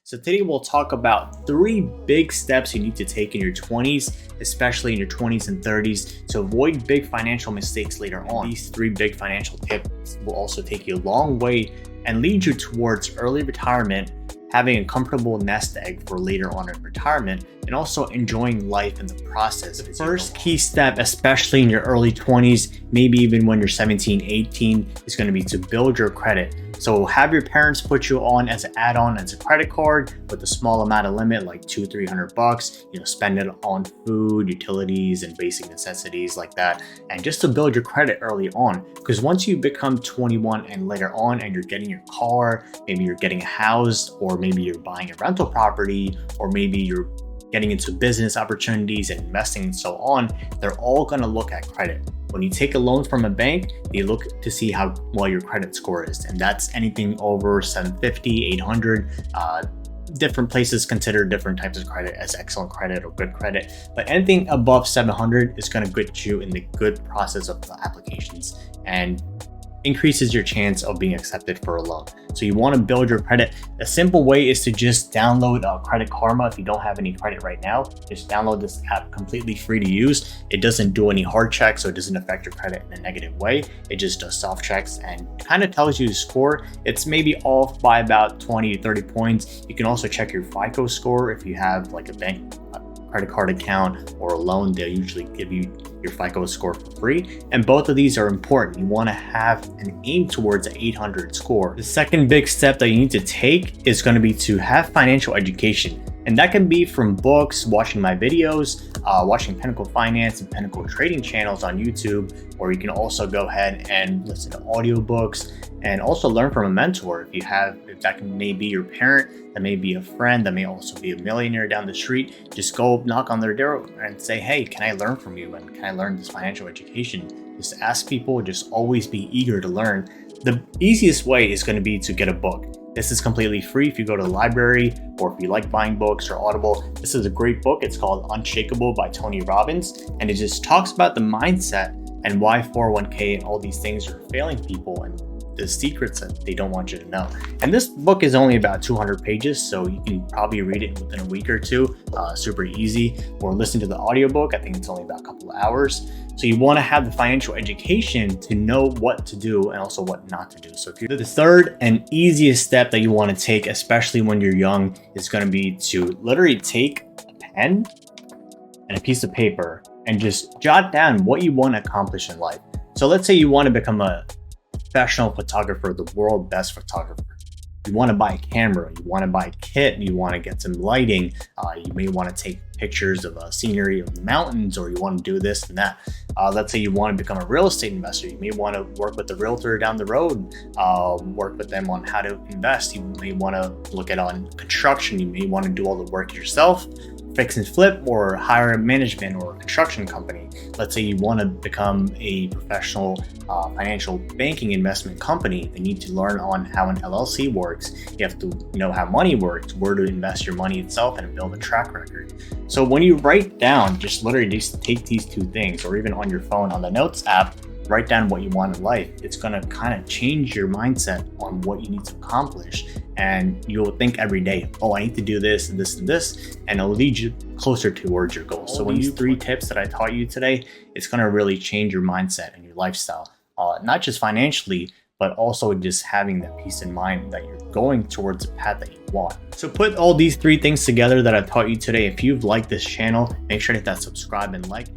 So today we'll talk about 3 big steps you need to take in your 20s, especially in your 20s and 30s, to avoid big financial mistakes later on. These 3 big financial tips will also take you a long way and lead you towards early retirement, having a comfortable nest egg for later on in retirement, and also enjoying life in the process. The first key step, especially in your early 20s, maybe even when you're 17, 18, is going to be to build your credit. So have your parents put you on as an add-on as a credit card with a small amount of limit, like $200-300. Spend it on food, utilities, and basic necessities like that. And just to build your credit early on, because once you become 21 and later on, and you're getting your car, maybe you're getting a house, or maybe you're buying a rental property, or maybe you're getting into business opportunities and investing and so on, they're all going to look at credit. When you take a loan from a bank, they look to see how well your credit score is, and that's anything over 750, 800. Different places consider different types of credit as excellent credit or good credit, but anything above 700 is going to get you in the good process of the applications and increases your chance of being accepted for a loan. So you want to build your credit. A simple way is to just download Credit Karma. If you don't have any credit right now, just download this app, completely free to use. It doesn't do any hard checks, so it doesn't affect your credit in a negative way. It just does soft checks and kind of tells you the score. It's maybe off by about 20 to 30 points. You can also check your FICO score if you have like a bank credit card account or a loan. They'll usually give you your FICO score for free, and both of these are important. You want to have an aim towards an 800 score. The second big step that you need to take is going to be to have financial education, and that can be from books, watching my videos, watching Pinnacle Finance and Pinnacle Trading channels on YouTube, or you can also go ahead and listen to audiobooks and also learn from a mentor. If that may be your parent, that may be a friend, that may also be a millionaire down the street, just go knock on their door and say, hey, can I learn from you? And can I learn this financial education? Just ask people, just always be eager to learn. The easiest way is going to be to get a book. This is completely free if you go to the library, or if you like buying books or Audible. This is a great book. It's called Unshakable by Tony Robbins, and it just talks about the mindset and why 401k and all these things are failing people and the secrets that they don't want you to know. And this book is only about 200 pages, so you can probably read it within a week or two, super easy, or listen to the audiobook. I think it's only about a couple of hours. So you want to have the financial education to know what to do and also what not to do. So if you're the third and easiest step that you want to take, especially when you're young, is going to be to literally take a pen and a piece of paper and just jot down what you want to accomplish in life. So let's say you want to become a professional photographer, the world's best photographer. You want to buy a camera, you want to buy a kit, you want to get some lighting, you may want to take pictures of a scenery of the mountains, or you want to do this and that. Let's say you want to become a real estate investor. You may want to work with the realtor down the road, work with them on how to invest. You may want to look at on construction. You may want to do all the work yourself, fix and flip, or hire a management or a construction company. Let's say you want to become a professional financial banking investment company. They need to learn on how an LLC works. You have to know how money works, where to invest your money itself, and build a track record. So when you write down, just literally just take these 2 things, or even on your phone on the Notes app, write down what you want in life. It's going to kind of change your mindset on what you need to accomplish. And you'll think every day, oh, I need to do this and this and this, and it'll lead you closer towards your goals. So when these 3 tips that I taught you today, it's going to really change your mindset and your lifestyle, not just financially, but also just having that peace in mind that you're going towards the path that you want. So put all these 3 things together that I taught you today. If you've liked this channel, make sure to hit that subscribe and like.